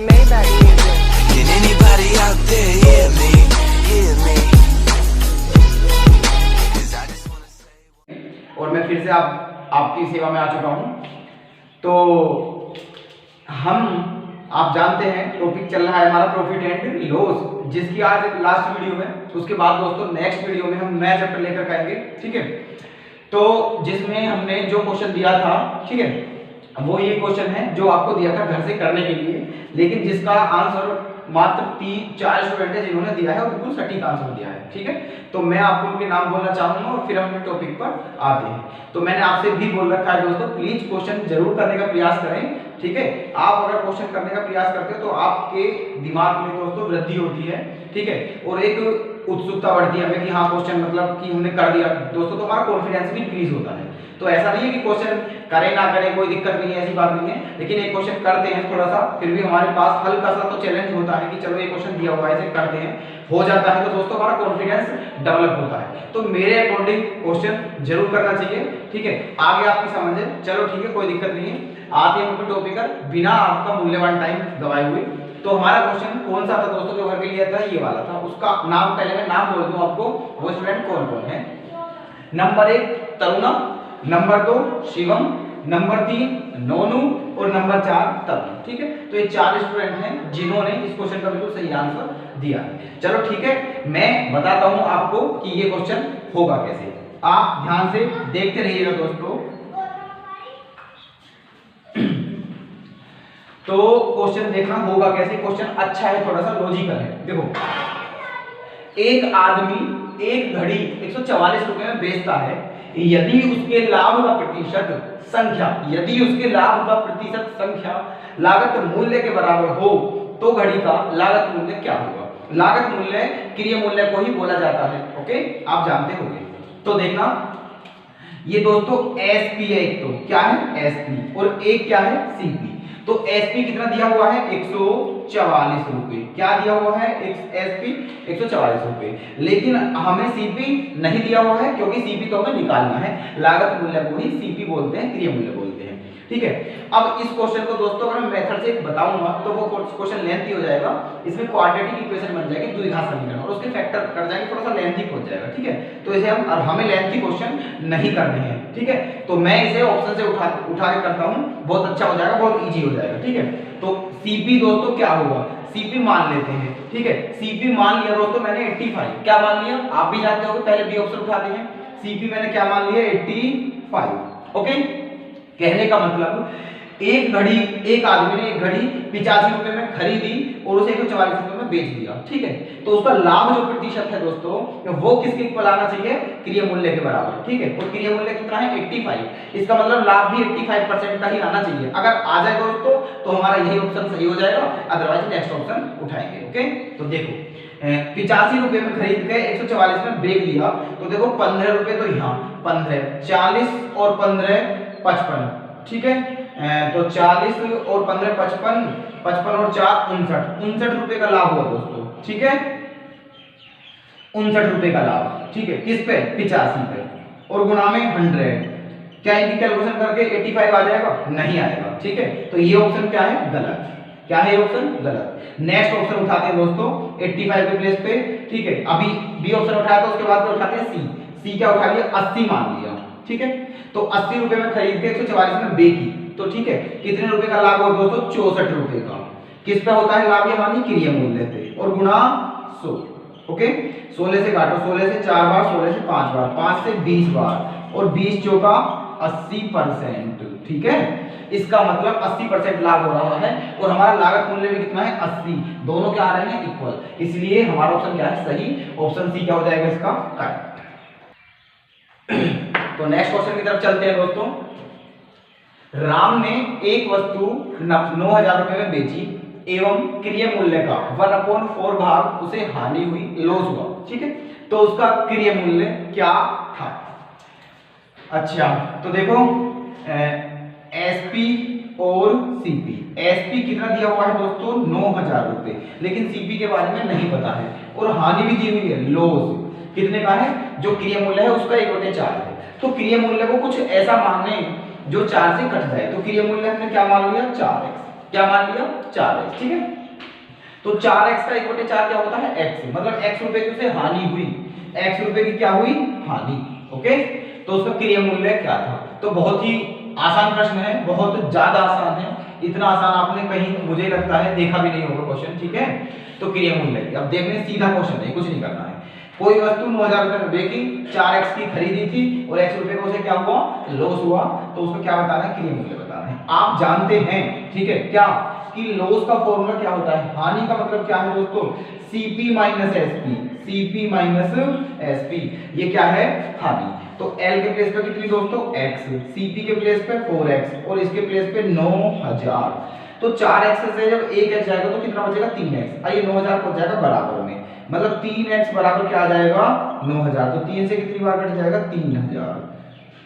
Maybach music. Can anybody out there hear me? Hear me? 'Cause I just wanna say. और मैं फिर से आपकी सेवा में आ चुका हूँ। तो आप जानते हैं टॉपिक चल रहा है हमारा प्रॉफिट एंड लॉस, जिसकी आज लास्ट वीडियो में, उसके बाद दोस्तों नेक्स्ट वीडियो में हम नया चैप्टर लेकर आएंगे। ठीक है, तो जिसमें हमने जो क्वेश्चन दिया था, ठीक है, वो ये क्वेश्चन है जो आपको दिया था घर से करने के लिए, लेकिन जिसका आंसर मात्र 3-4 स्टूडेंट है जिन्होंने दिया है और बिल्कुल सटीक आंसर दिया है। ठीक है, तो मैं आपको उनके नाम बोलना चाहूंगा और फिर हम टॉपिक पर आते हैं। तो मैंने आपसे भी बोल रखा है दोस्तों, प्लीज क्वेश्चन जरूर करने का प्रयास करें। ठीक है, आप अगर क्वेश्चन करने का प्रयास करते हो तो आपके दिमाग में दोस्तों वृद्धि होती है। ठीक है, और एक उत्सुकता बढ़ती है हमें कि हाँ क्वेश्चन मतलब कि हमने कर दिया दोस्तों, तो हमारा कॉन्फिडेंस भी इंक्रीज होता है। तो ऐसा नहीं है कि क्वेश्चन करें ना करें कोई दिक्कत नहीं है, ऐसी बात नहीं है, लेकिन एक क्वेश्चन करते हैं थोड़ा सा, फिर भी हमारे पास हल्का सा तो चैलेंज होता है कि चलो ये क्वेश्चन दिया हुआ है इसे करते हैं, हो जाता है तो दोस्तों हमारा कॉन्फिडेंस डेवलप होता है। तो मेरे अकॉर्डिंग क्वेश्चन जरूर करना चाहिए। ठीक है, आगे आपकी समझ है, चलो ठीक है, कोई दिक्कत नहीं है। आते हैं अपने टॉपिक पर बिना आपका मूल्यवान टाइम गवाए हुए। तो हमारा क्वेश्चन कौन सा था दोस्तों जो घर के लिए था, ये वाला था। उसका नाम पहले मैं नाम बोल दूं आपको, वो स्टूडेंट कौन कौन है। Number 1 Taruna, number 2 Shivam, number 3 नोनू और नंबर 4 तरुण। ठीक है, तो ये 4 स्टूडेंट हैं जिन्होंने इस क्वेश्चन का बिल्कुल सही आंसर दिया। चलो ठीक है, मैं बताता हूं आपको कि ये क्वेश्चन होगा कैसे। आप ध्यान से देखते रहिएगा दोस्तों। तो क्वेश्चन देखना होगा कैसे, क्वेश्चन अच्छा है, थोड़ा सा लॉजिकल है। देखो, एक आदमी एक घड़ी 144 रुपए में बेचता है, यदि उसके लाभ का प्रतिशत संख्या लागत मूल्य के बराबर हो तो घड़ी का लागत मूल्य क्या होगा। लागत मूल्य क्रिय मूल्य को ही बोला जाता है। ओके, आप जानते होंगे। तो देखना, ये दोस्तों एसपी है, एक तो क्या है एसपी और एक क्या है सीपी। तो एसपी कितना दिया हुआ है 144 रुपए, क्या दिया हुआ है एसपी 144 रुपए, लेकिन हमें सीपी नहीं दिया हुआ है क्योंकि सीपी तो हमें निकालना है। लागत मूल्य को ही सीपी बोलते हैं, क्रिय मूल्य बोलते हैं। ठीक है, अब इस क्वेश्चन को दोस्तों अगर मैं मेथड से बताऊंगा तो वो क्वेश्चन लेंथी हो जाएगा। इसमें क्वाड्रेटिक इक्वेशन बन जाएगी, द्विघात समीकरण, और उसके फैक्टर कर जाएंगे, थोड़ा सा लेंथी हो जाएगा। ठीक है, तो इसे हमें लेंथी क्वेश्चन नहीं करने हैं। ठीक है, तो मैं इसे ऑप्शन से उठा के करता हूं, बहुत अच्छा हो जाएगा, बहुत इजी हो जाएगा। ठीक है, तो सीपी दोस्तों क्या होगा, सीपी मान लेते हैं। ठीक है, सीपी मान लिया दोस्तों मैंने 85, क्या मान लिया आप भी जानते होंगे, पहले बी ऑप्शन उठाते हैं। सीपी मैंने क्या मान लिया 85। ओके, कहने का मतलब एक आदमी ने एक घड़ी 85 रुपए में खरीदी और उसे 144 रुपए में बेच दिया। ठीक है, तो उसका लाभ जो प्रतिशत है दोस्तों वो किसके इक्वल आना चाहिए, क्रिय मूल्य के बराबर। ठीक है, और क्रिय मूल्य कितना है 85, इसका मतलब लाभ भी 85% का ही आना चाहिए। अगर आ जाए दोस्तों तो हमारा यही ऑप्शन सही हो जाएगा, अदरवाइज नेक्स्ट ऑप्शन उठाएंगे। ओके, तो देखो 85 रुपए में खरीद के 144 में बेच लिया, तो देखो 15 रुपए तो यहाँ 15, 40 और 15 55। ठीक है, तो 40 और 15 55, 55 और 4 59 रुपए का लाभ हुआ दोस्तों। ठीक है, 59 रुपए का लाभ। ठीक है, किस पे 85 पे, और गुणा में 100। क्या इनकी कैलकुलेशन करके 85 आ जाएगा, नहीं आएगा। ठीक है, तो ये ऑप्शन क्या है गलत, क्या है ये ऑप्शन गलत। नेक्स्ट ऑप्शन उठाते हैं दोस्तों 85 के प्लेस पे। ठीक है, अभी बी ऑप्शन उठाया था, उसके बाद में उठाते हैं सी क्या उठा लिया 80 मान लिया। ठीक है, तो 80 रुपए में खरीद के 144 में बेची, तो ठीक है कितने रुपए का लाभ हुआ दोस्तों 64 रुपए का। किस पे होता है लाभ, ये हमारी क्रिय मूल्य पे, और गुणा 100। ओके, 16 से काटो, 16 से 4 बार, 16 से 5 बार, 5 से 20 बार, और 20 चौका 80%। ठीक है, इसका मतलब 80% लाभ हो रहा है, और हमारा लागत मूल्य भी कितना है 80, दोनों क्या आ रहे हैं इक्वल, इसलिए हमारा ऑप्शन क्या है सही, ऑप्शन सी क्या हो जाएगा इसका करेक्ट। तो नेक्स्ट क्वेश्चन की तरफ चलते हैं दोस्तों। राम ने एक वस्तु 9000 रुपए में बेची एवं क्रिय मूल्य का 1/4 भाग उसे हानि हुई, लॉस हुआ। ठीक है, तो उसका क्रिय मूल्य क्या था। अच्छा, तो देखो एसपी और सीपी। एसपी कितना दिया हुआ है दोस्तों 9000 रुपए, लेकिन सीपी के बारे में नहीं पता है, और हानि भी दी हुई है लॉस कितने का है, जो क्रिय मूल्य है उसका 1/4 है। तो क्रिय मूल्य को कुछ ऐसा माने जो 4 से कट जाए, तो क्रिय मूल्य हमने क्या मान लिया 4x। क्या मान लिया 4x, ठीक है। तो 4x का 1/4 क्या होता है x, मतलब x रुपए की उसे हानि हुई, x रुपए की क्या हुई हानि, ओके। तो उसका क्रिय मूल्य क्या था। तो बहुत ही आसान प्रश्न है, बहुत ज्यादा आसान है, इतना आसान आपने कहीं मुझे लगता है देखा भी नहीं होगा क्वेश्चन, ठीक है। तो क्रिय मूल्य अब देखने सीधा क्वेश्चन है, कुछ नहीं करना है। कोई वस्तु 9000 रुपए में बेची, 4x की खरीदी थी और x रुपए का उसे क्या हुआ लॉस हुआ, तो उसको क्या बताना है क्रिय मूल्य बताना है। आप जानते हैं, ठीक है, क्या कि लॉस का फॉर्मूला क्या होता है, हानि का मतलब क्या है दोस्तों, CP minus SP, CP minus SP, ये क्या है हानि। तो L के प्लेस पे कितनी दोस्तों x, CP के प्लेस पे 4x और इसके प्लेस पे 9000। तो 4x से जब 1x जाएगा तो कितना बचेगा 3x, आइए 9000 पहुंच जाएगा बराबर में, मतलब 3x बराबर क्या आ जाएगा 9000। तो 3 से कितनी बार कट जाएगा 3000,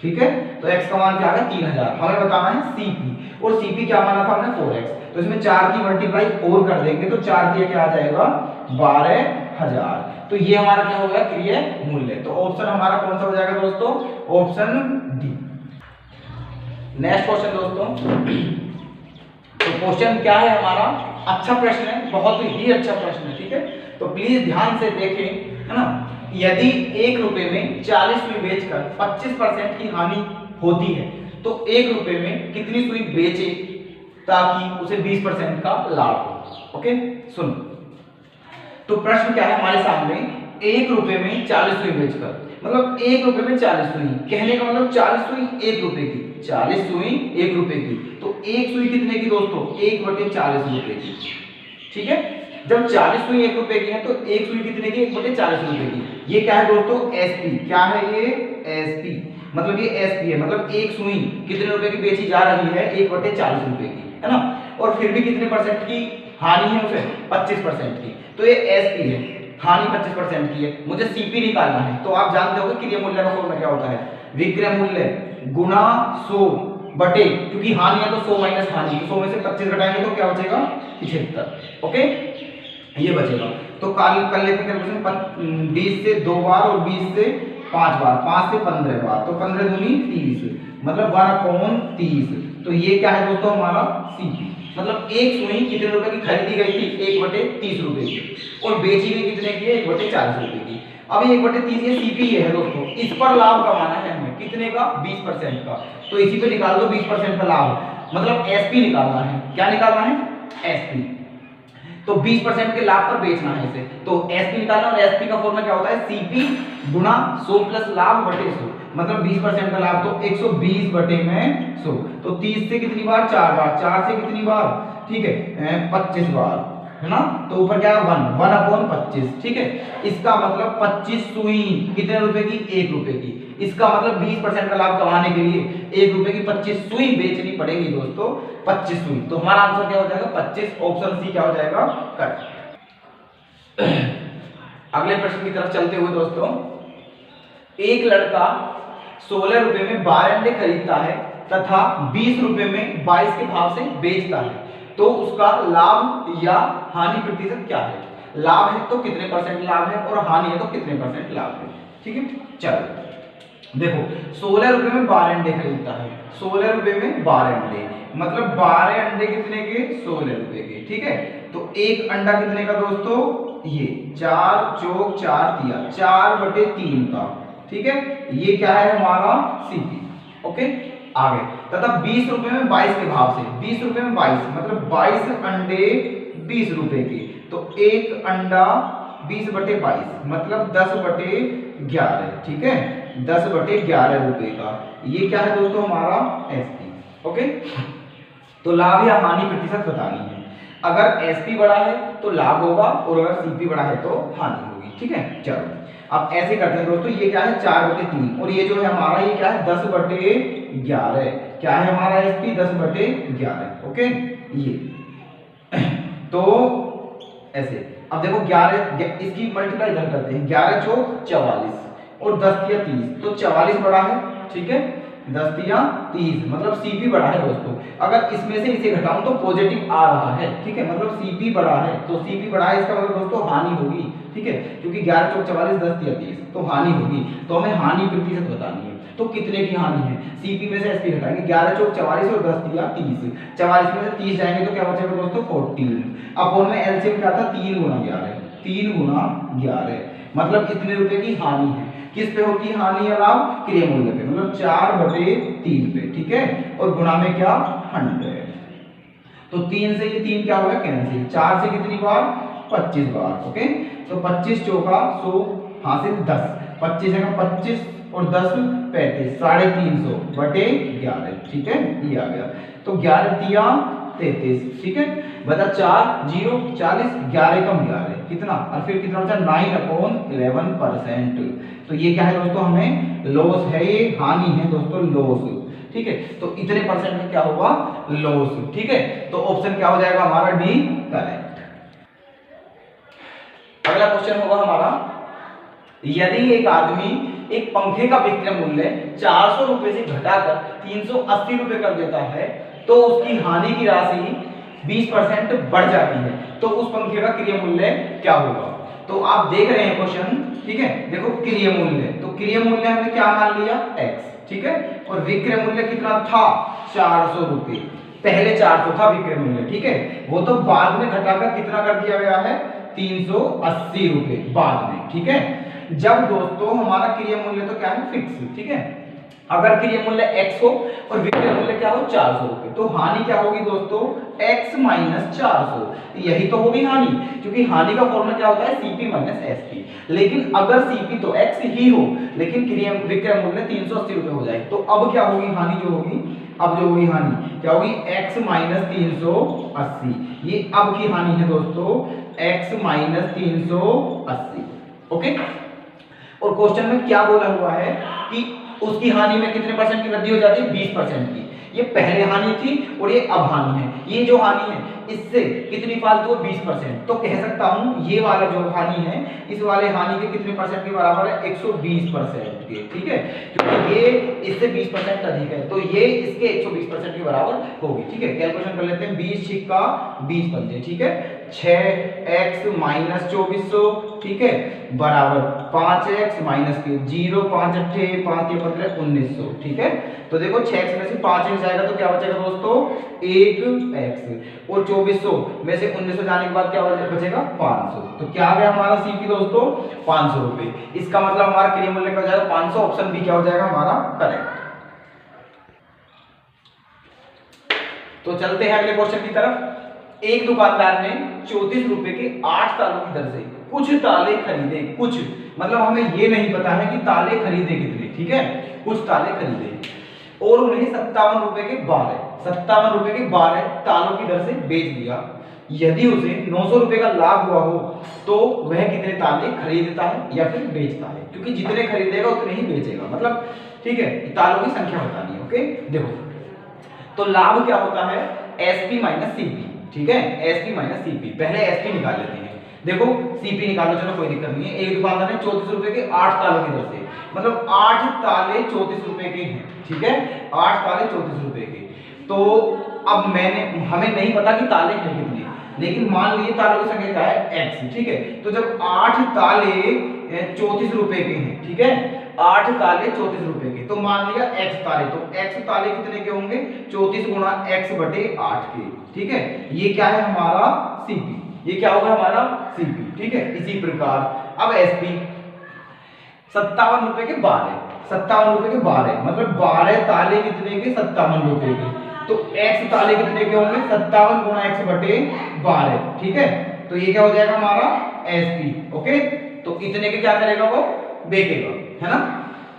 ठीक है। तो x का मान क्या आ गया 3000, हमें बताना है CP, और CP क्या माना था हमने 4x, तो इसमें 4 की मल्टीप्लाई और कर देंगे तो 4 दिया क्या आ जाएगा 12000। तो ये हमारा क्या हो गया क्रिय मूल्य। तो ऑप्शन हमारा कौन सा हो जाएगा दोस्तों, ऑप्शन डी। नेक्स्ट क्वेश्चन दोस्तों, तो क्वेश्चन क्या है हमारा, अच्छा प्रश्न है, बहुत ही अच्छा प्रश्न है, ठीक है। तो प्लीज ध्यान से देखें, है ना। यदि 1 रुपए में 40 सुई बेचकर 25% की हानि होती है तो 1 रुपए में कितनी सुई बेचे ताकि उसे 20% का लाभ हो, ओके। सुन, तो प्रश्न क्या है हमारे सामने, 1 रुपए में 40 सुई बेचकर, मतलब 1 रुपए में 40 सुई, कहने का मतलब 40 सुई 1 रुपए की, 40 सुई 1 रुपए की, तो 1 सुई कितने की दोस्तों 1/40 रुपए की, ठीक है। जब 40 सुई 1 रुपए की है तो 1 सुई कितने की 1/40 रुपए की। ये क्या है दोस्तों SP, क्या है ये SP, मतलब ये SP है, मतलब 1 सुई कितने रुपए की बेची जा रही है 1/40 रुपए की, है ना। और फिर भी कितने परसेंट की हानि है उसे 25% की, तो ये SP है, हानि 25% की है, मुझे CP निकालना है। तो आप जानते हो कि क्रिय मूल्य का फॉर्मूला क्या होता है, विक्रय मूल्य गुणा 100 बटे, क्योंकि हानि है तो 100 माइनस हानि, तो 100 में से 25 घटाएंगे तो क्या बचेगा 75, ओके ये बचेगा। तो कर लेते हैं कैलकुलेशन, 20 से 2 बार और 20 से 5 बार, 5 से 15 बार, तो 15 दूनी 30, मतलब 1/30। तो ये क्या है दोस्तों हमारा CP, मतलब 1 सुई कितने रुपए की खरीदी गई थी 1/30 रुपए की, और बेची गई कितने की 1/40 रुपए की। अब 1/30 ये CP है दोस्तों, इस पर लाभ कमाना है हमें, कितने का 20% का, तो इसी पे निकाल दो 20% का लाभ, मतलब SP निकालना है, क्या निकालना है SP, तो 20% के लाभ पर बेचना है इसे, तो SP निकालना, और SP का फॉर्मूला क्या होता है CP गुणा 100 प्लस लाभ बटे 100, मतलब 20% का लाभ तो 120 बटे में 100, तो 30 से कितनी बार 4 बार, 4 से कितनी बार, ठीक है 25 बार, है ना। तो ऊपर क्या है 1/25, ठीक है। इसका मतलब 25 सुई कितने रुपए की 1 रुपए की, इसका मतलब 20% का लाभ कमाने के लिए 1 रुपए की 25 सुई बेचनी पड़ेगी दोस्तों, 25 सुई। तो हमारा आंसर क्या हो जाएगा 25, ऑप्शन सी क्या हो जाएगा करेक्ट। अगले प्रश्न की तरफ चलते हुए दोस्तों, एक लड़का 16 रुपए में 12 अंडे खरीदता है तथा 20 रुपए में 22 के भाव से बेचता है, तो उसका लाभ या हानि प्रतिशत क्या है। लाभ है तो कितने परसेंट लाभ है और हानि है तो कितने परसेंट लाभ है, ठीक है। चलो देखो 16 रुपए में 12 अंडे खरीदता है, 16 रुपए में 12 अंडे, मतलब 12 अंडे कितने के 16 रुपए के, ठीक है। तो एक अंडा कितने का दोस्तों, ये 4 चौक 4 दिया 4/3 का, ठीक है। ये क्या है हमारा CP, ओके। आगे तथा 20 रुपए में 22 के भाव से, 20 रुपए में 22 मतलब 22 अंडे 20 रुपए के, तो एक अंडा 20/22 मतलब 10/11, ठीक है 10/11 रुपए का। ये क्या है दोस्तों हमारा SP, ओके। तो लाभ या हानि प्रतिशत बतानी है, अगर SP बड़ा है तो लाभ होगा और अगर CP बड़ा है तो हानि होगी, ठीक है। चलो अब ऐसे करते हैं दोस्तों, ये क्या है 4/3 और ये जो है हमारा ये क्या है 10/11, क्या है हमारा SP 10/11, ओके। ये तो ऐसे अब देखो 11 इसकी मल्टीप्लाई इधर करते हैं, 11 चौक 44 और 10 तिया 30, तो 44 बड़ा है, ठीक है 10 तिया 30 मतलब CP बड़ा है दोस्तों। अगर इसमें से इसे घटाऊं तो पॉजिटिव आ रहा है, ठीक है, मतलब CP बड़ा है, तो CP बड़ा है इसका मतलब दोस्तों हानि होगी, ठीक है, क्योंकि 11 चौक 44 10 तिया 30 तो हानि होगी, तो हमें हानि प्रतिशत बतानी है। तो कितने की हानि है, सीपी में से एसपी घटाएंगे, 11 चौक 44 और 10 दिया 30, 44 में से 30 जाएंगे तो क्या बचेगा दोस्तों 14, अपोन में एलसीएम क्या था 3 गुना 11, 3 गुना 11, मतलब इतने रुपए की हानि है। किस पे होती है हानि या लाभ, क्रिय मूल्य पे, मतलब 4/3 पे, ठीक है, और गुणा में क्या 100, तो 3 से ये 3 क्या होगा कैंसिल, 4 से कितनी बार 25 बार, ओके, तो 25 चौका 100 हासिल 10, 25 है 25 और 10 35, 350/11, ठीक है, ये आ गया, तो 11 तिया 33, ठीक है, बचा 4 0 40, 11 कम 11 कितना, और फिर कितना बचा 9/11%, तो ये क्या है दोस्तों, हमें लॉस है, ये हानि है दोस्तों, लॉस, ठीक है, तो इतने परसेंट में क्या होगा लॉस, ठीक है, तो ऑप्शन क्या हो जाएगा हमारा डी करेक्ट। अगला क्वेश्चन होगा हमारा, यदि एक आदमी एक पंखे का विक्रय मूल्य 400 रुपए से घटाकर 380 रुपए कर देता है तो उसकी हानि की राशि 20% बढ़ जाती है, तो उस पंखे का क्रिय मूल्य क्या होगा। तो आप देख रहे हैं क्वेश्चन, ठीक है, देखो क्रिय मूल्य, तो क्रिय मूल्य हमने क्या मान लिया x, ठीक है, और विक्रय मूल्य कितना था 400 रुपए, पहले 400 था विक्रय मूल्य, ठीक है, वो तो बाद में घटाकर कितना कर दिया गया है 380 रुपए बाद में, ठीक है। जब दोस्तों हमारा क्रिय मूल्य तो क्या है फिक्स, ठीक है, अगर क्रिय मूल्य x हो और विक्रय मूल्य क्या हो 400 रुपए, तो हानि क्या होगी दोस्तों x - 400, यही तो होगी हानि, क्योंकि हानि का फॉर्मूला क्या होता है CP - SP, लेकिन अगर CP तो x ही हो लेकिन विक्रय मूल्य 380 रुपए हो जाए, तो अब क्या होगी हानि, जो होगी अब जो होगी हानि क्या होगी x - 380, ये अब की हानि है दोस्तों x - 380, ओके। और क्वेश्चन में क्या बोला हुआ है कि उसकी हानि में कितने परसेंट की वृद्धि हो जाती है 20% की, ये पहले हानि थी और ये अब हानि है, ये जो हानि है इससे कितनी फालतू है 20%, तो कह सकता हूं ये वाला जो हानि है इस वाले हानि के कितने परसेंट के बराबर है 120% के, ठीक है, क्योंकि ये इससे 20% अधिक है तो ये इसके 120% के बराबर होगी, ठीक है। कैलकुलेशन कर लेते हैं, 20 छिक्का 20 पंजे, ठीक है, 6x - 2400, ठीक है, बराबर 5x - 0 5 8 5 3 15 1900, ठीक है, तो देखो 6x में से 5x जाएगा तो क्या बचेगा दोस्तों 1x, और 2400 में से 1900 जाने के बाद क्या बचेगा 500, तो क्या आ गया हमारा CP दोस्तों 500 रुपए, इसका मतलब हमारा क्रिय मूल्य क्या हो जाएगा 500, ऑप्शन बी क्या हो जाएगा हमारा करेक्ट। तो चलते हैं अगले क्वेश्चन की तरफ। एक दुकानदार ने 34 रुपए के 8 तालों की दर से कुछ ताले खरीदे, कुछ मतलब हमें ये नहीं पता है कि ताले खरीदे कितने, ठीक है, कुछ ताले खरीदे और उन्हें 57 रुपए के 12 तालों की दर से बेच दिया। यदि उसे 900 रुपए का लाभ हुआ हो तो वह कितने ताले खरीदता है या फिर बेचता है, क्योंकि जितने खरीदेगा उतने ही बेचेगा, मतलब ठीक है, तालों की संख्या बतानी है, ओके। देखो तो लाभ क्या होता है SP - CP, ठीक है, SP - CP, पहले SP निकाल लेते हैं, देखो CP निकालो, चलो कोई दिक्कत नहीं है। एक दुकानदार ने 34 रुपए के 8 तालों की दर से, मतलब 8 ताले 34 रुपए के हैं, ठीक है, 8 ताले 34 रुपए के, तो अब हमें नहीं पता कि ताले हैं कितने, लेकिन मान लीजिए तालों की संख्या क्या है x, ठीक है, तो जब 8 ताले 34 रुपए के हैं, ठीक है, 8 ताले 34 रुपए के, तो मान लिया x ताले, तो x ताले कितने के होंगे 34 गुणा x/8 के, ठीक है, ये क्या है हमारा CP, ये क्या होगा हमारा CP, ठीक है। इसी प्रकार अब SP 57 रुपए के 12, 57 रुपए के 12, मतलब 12 ताले कितने के 57 रुपए के, तो x ताले कितने के होंगे 57 गुणा x/12, ठीक है, तो ये क्या हो जाएगा हमारा SP, ओके। तो इतने के क्या करेगा वो बेचेगा, है ना,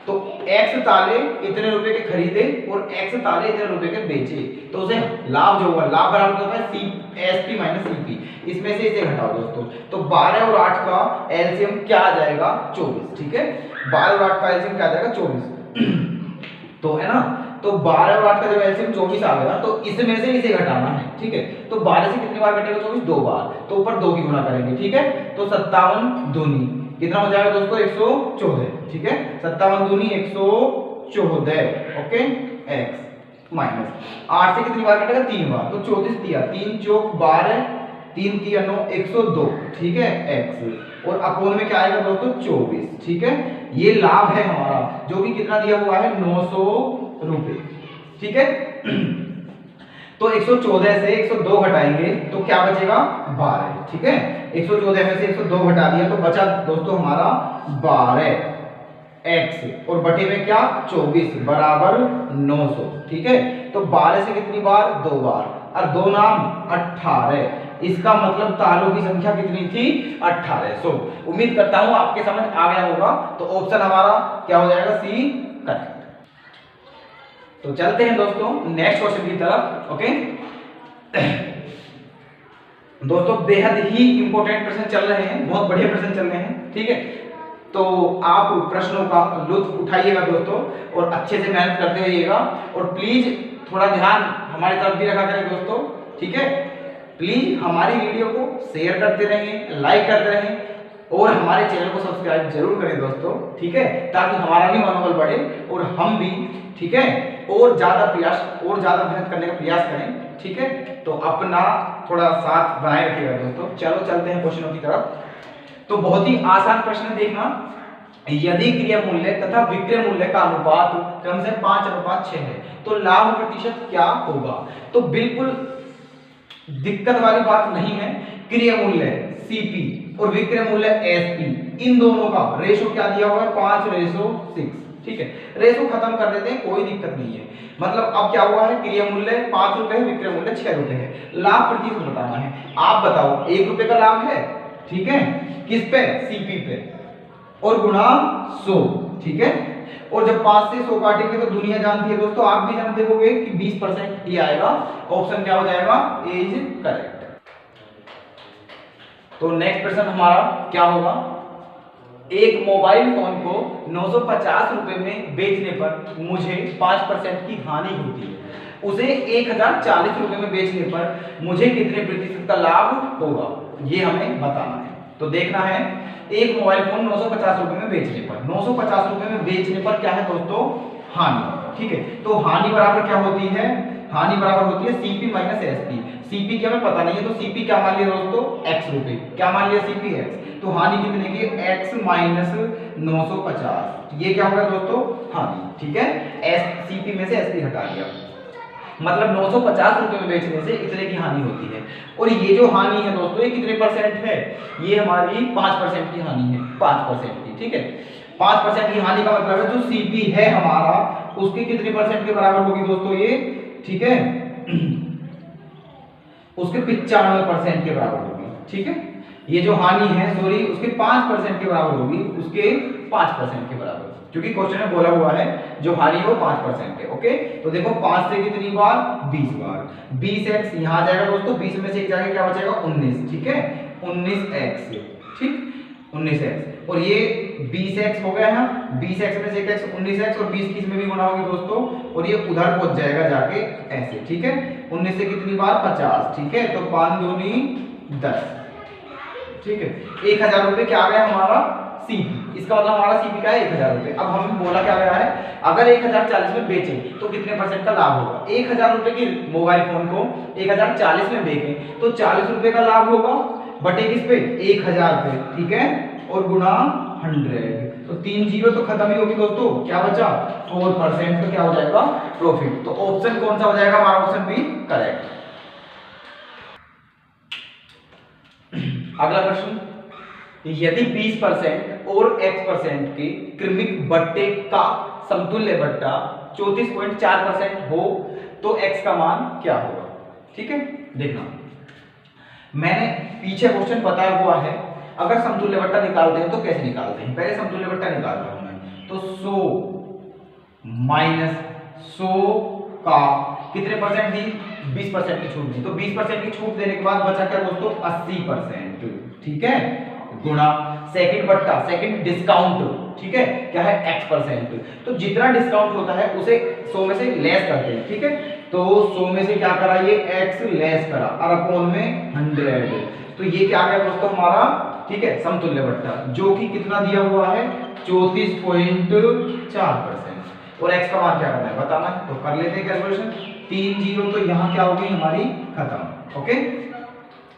तो x ताले इतने रुपए के खरीदे और x ताले इतने रुपए के बेचे, तो उसे लाभ जो हुआ, लाभ बराबर होता है SP - CP, इसमें से इसे घटाओ दोस्तों, तो 12 और 8 का एलसीएम क्या आ जाएगा 24, ठीक है, 12 और 8 का एलसीएम क्या आ जाएगा 24, तो है ना, तो 12 और 8 का जब एलसीएम 24 आ गया तो इसमें से इसे घटाना है, ठीक है, तो 12 से कितनी बार घटेगा 24 2 बार, तो ऊपर 2 की गुणा करेंगे, ठीक है, तो 57 दूनी कितना हो जाएगा दोस्तों 114, ठीक है, 57 दूनी 114, ओके, x माइनस 8 से कितनी बार कटेगा 3 बार, तो 34 दिया, 3 चौक 12, 3 3 9 102, ठीक है, x और अपोन में क्या आएगा दोस्तों 24, ठीक है। ये लाभ है हमारा, जो कि कितना दिया हुआ है 900 रुपए, ठीक है। तो 114 से 102 घटाएंगे तो क्या बचेगा 12, ठीक है। 114 में से 102 घटा दिया तो बचा दोस्तों हमारा 12 x और बटे में क्या 24 बराबर 900, ठीक है। तो 12 से कितनी बार 2 बार और 2 नाम 18, इसका मतलब तालों की संख्या कितनी थी 18। सो उम्मीद करता हूं आपके समझ आ गया होगा। तो ऑप्शन हमारा क्या हो जाएगा सी करेक्ट। तो चलते हैं दोस्तों नेक्स्ट क्वेश्चन की तरफ। ओके दोस्तों बेहद ही इंपॉर्टेंट प्रश्न चल रहे हैं, बहुत बढ़िया प्रश्न चल रहे हैं, ठीक है। तो आप प्रश्नों का लुत्फ उठाइएगा दोस्तों और अच्छे से मेहनत करते रहिएगा और प्लीज थोड़ा ध्यान हमारी तरफ भी रखा करें दोस्तों, ठीक है। प्लीज हमारी वीडियो को शेयर करते रहें, लाइक करते रहें और हमारे चैनल को सब्सक्राइब जरूर करें दोस्तों, ठीक है, ताकि हमारा भी मनोबल बढ़े और हम भी, ठीक है, और ज्यादा मेहनत करने का प्रयास करें, ठीक है। तो अपना थोड़ा साथ बनाए रखिएगा दोस्तों। चलो चलते हैं क्वेश्चनों की तरफ। तो बहुत ही आसान प्रश्न देखना, यदि क्रिया मूल्य तथा विक्रय मूल्य का अनुपात क्रम से 5:6 है तो लाभ प्रतिशत क्या होगा। तो बिल्कुल दिक्कत वाली बात नहीं है। क्रिया मूल्य CP और विक्रय मूल्य SP, इन दोनों का रेशो क्या दिया हुआ है 5:6, ठीक है। रेशो खत्म कर देते हैं, कोई दिक्कत नहीं है। मतलब अब क्या हुआ है, क्रिया मूल्य 5 रुपए है, विक्रय मूल्य 6 रुपए है, लाभ प्रतिशत बताना है। आप बताओ 1 रुपए का लाभ है, ठीक है, किस पे CP पे, और गुणा 100, ठीक है। और जब 5 से 100 काटेंगे तो दुनिया जानती है दोस्तों, आप भी जानते होंगे कि 20% ही आएगा। ऑप्शन क्या हो जाएगा ए इज करेक्ट। तो नेक्स्ट प्रश्न हमारा क्या होगा, एक मोबाइल फोन को 950 रुपए में बेचने पर मुझे 5% की हानि होती है, उसे 1040 रुपए में बेचने पर मुझे कितने प्रतिशत का लाभ होगा, ये हमें बताना है। तो देखना है, एक मोबाइल फोन 950 रुपए में बेचने पर, 950 रुपए में बेचने पर क्या है दोस्तों हानि, ठीक है। तो हानि बराबर क्या होती है, हानि बराबर होती है CP माइनस SP। CP क्या हमें पता नहीं है, तो CP क्या मान लिया दोस्तों x रुपए, क्या मान लिया CP x, तो हानि कितने की x माइनस 950, ये क्या होगा दोस्तों हानि, ठीक है। CP में से SP हटा दिया, मतलब 950 रुपए में बेचने से इतने की हानि होती है। और ये जो हानि है दोस्तों ये कितने परसेंट है, ये हमारी 5% की हानि है, 5% की, ठीक है। 5% की हानि का मतलब है जो CP है हमारा उसके कितने परसेंट के बराबर होगी दोस्तों ये, ठीक है, उसके 95% के बराबर होगी, ठीक है। ये जो हानि है सॉरी उसके 5% के बराबर होगी, उसके 5% के बराबर, क्योंकि क्वेश्चन में बोला हुआ है जो हानि है वो 5% है। ओके तो देखो 5 से कितनी बार 20 बार, 20x यहाँ आ जाएगा दोस्तों, 20 में से एक जाएगा क्या बचेगा 19, ठीक है, 19x, ठीक 19x, और ये 20x हो गया है, 20x में से एक x 19x और 20 की इसमें भी गुणा होगी दोस्तों, और ये उधर पहुंच जाएगा जाके ऐसे, ठीक है। 19 से कितनी बार 50, ठीक है, तो 5 दूनी 10, ठीक है। 1000 रुपए क्या आ गया हमारा CP, इसका मतलब हमारा CP का है 1000 रुपए। अब हमें बोला क्या गया है अगर 1040 में बेचें तो कितने परसेंट का लाभ होगा। 1000 रुपए की मोबाइल फोन को 1040 में बेचें तो 40 रुपए का लाभ होगा, बटे किस पे 1000 पे, ठीक है, और गुणा 100, तो 3 जीरो तो खत्म ही होगी दोस्तों, क्या बचा 4%, तो क्या हो जाएगा प्रॉफिट। तो ऑप्शन कौन सा हो जाएगा हमारा, ऑप्शन बी करेक्ट। अगला प्रश्न, यदि 20% और x% के क्रमिक बट्टे का समतुल्य बट्टा 34.4% हो तो x का मान क्या होगा, ठीक है। देखना मैंने पीछे क्वेश्चन बताया हुआ है, अगर समतुल्य बट्टा निकालते हैं तो कैसे निकालते हैं, पहले समतुल्य बट्टा निकालता हूं मैं, तो 100 माइनस 100 का कितने परसेंट दी 20% की छूट दी, तो 20% की छूट देने के बाद बचा क्या दोस्तों 80%, ठीक है, गुणा सेकंड बट्टा सेकंड डिस्काउंट, ठीक है, क्या है x%, तो जितना डिस्काउंट होता है उसे 100 में से लेस करते हैं, ठीक है, तो 100 में से क्या करा ये x लेस करा और अपॉन में 100, तो ये क्या आ गया दोस्तों हमारा, ठीक है, समतुल्य बट्टा जो कि कितना दिया हुआ है 34.4%, और x का मान क्या करना है बताना है, तो कर लेते हैं कैलकुलेशन। 3 जीरो तो यहाँ क्या होगी हमारी खत्म, ओके।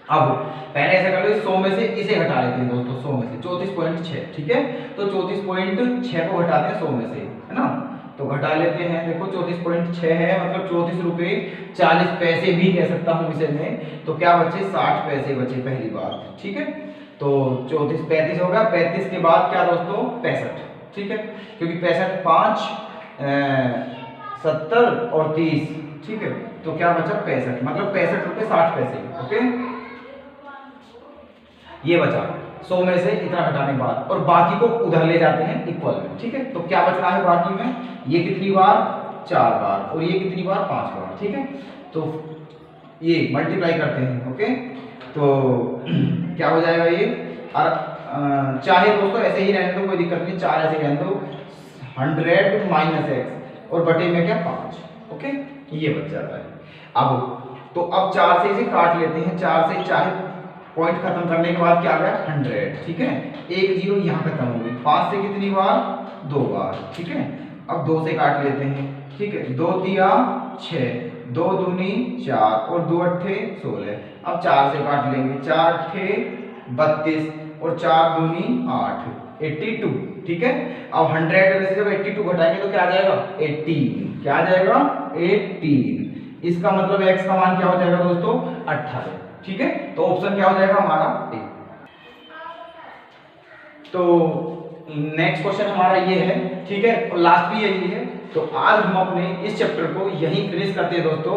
अब पहले ऐसा कर लो, 100 में से इसे हटा लेते हैं दोस्तों, 100 में से 34.6, ठीक है। तो 34.6 को हटाते हैं 100 में से, है ना। तो घटा लेते हैं, देखो 34.6 है, मतलब 34 रुपये 40 पैसे भी कह सकता हूँ इसे मैं। तो क्या बचे, 60 पैसे बचे पहली बात, ठीक है। तो 34 35 होगा, 35 के बाद क्या दोस्तों, 65, ठीक है, क्योंकि 65 5 70 और 30, ठीक है। तो क्या बचा 65, मतलब 65 रुपये 60 पैसे, ओके। ये बचा 100 में से इतना हटाने के बाद, और बाकी को उधर ले जाते हैं इक्वल में, ठीक है। तो क्या बच रहा है बाकी में, ये कितनी बार, 4 बार, और ये कितनी बार, 5 बार, ठीक है। तो ये मल्टीप्लाई करते हैं, ओके। तो क्या हो जाएगा ये, और चाहे दोस्तों ऐसे ही रहने दो, कोई दिक्कत नहीं, 4 ऐसे रहने दो, 100 माइनस एक्स और बटे में क्या 5, ओके, ये बच जाता है। अब तो अब 4 से इसे काट लेते हैं, 4 से चाहे पॉइंट खत्म करने के बाद क्या आ गया 100, ठीक है। एक जीरो यहाँ खत्म हो गई, 5 से कितनी बार, 2 बार, ठीक है। अब 2 से काट लेते हैं, ठीक है, 2 तिया 6, 2 दूनी 4 और 2 अट्ठे 16। अब 4 से काट लेंगे, 4 अट्ठे 32 और 4 दूनी 8, 82, ठीक है। अब 100 में से जब 82 घटाएंगे तो क्या आ जाएगा, 18, क्या आ जाएगा 18। इसका मतलब x का मान क्या हो जाएगा दोस्तों, 18, ठीक है। तो ऑप्शन क्या हो जाएगा हमारा ए। तो नेक्स्ट क्वेश्चन हमारा ये है, ठीक है, और लास्ट भी यही है। तो आज हम अपने इस चैप्टर को यहीं फिनिश करते हैं दोस्तों।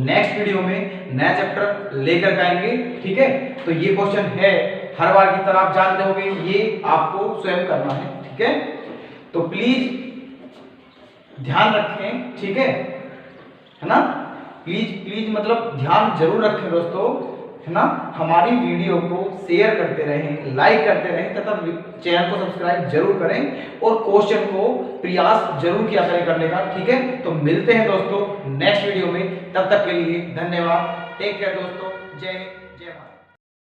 नेक्स्ट वीडियो में नया चैप्टर लेकर आएंगे, ठीक है। तो ये क्वेश्चन है हर बार की तरह, आप जानते होंगे, ये आपको स्वयं करना है, ठीक है। तो प्लीज ध्यान रखें, ठीक है ना। प्लीज मतलब ध्यान जरूर रखें दोस्तों, है ना। हमारी वीडियो को शेयर करते रहें, लाइक करते रहें, तथा चैनल को सब्सक्राइब जरूर करें, और क्वेश्चन को प्रयास जरूर किया करें करने का, ठीक है। तो मिलते हैं दोस्तों नेक्स्ट वीडियो में, तब तक के लिए धन्यवाद, टेक केयर दोस्तों, जय हिंद, जय भारत।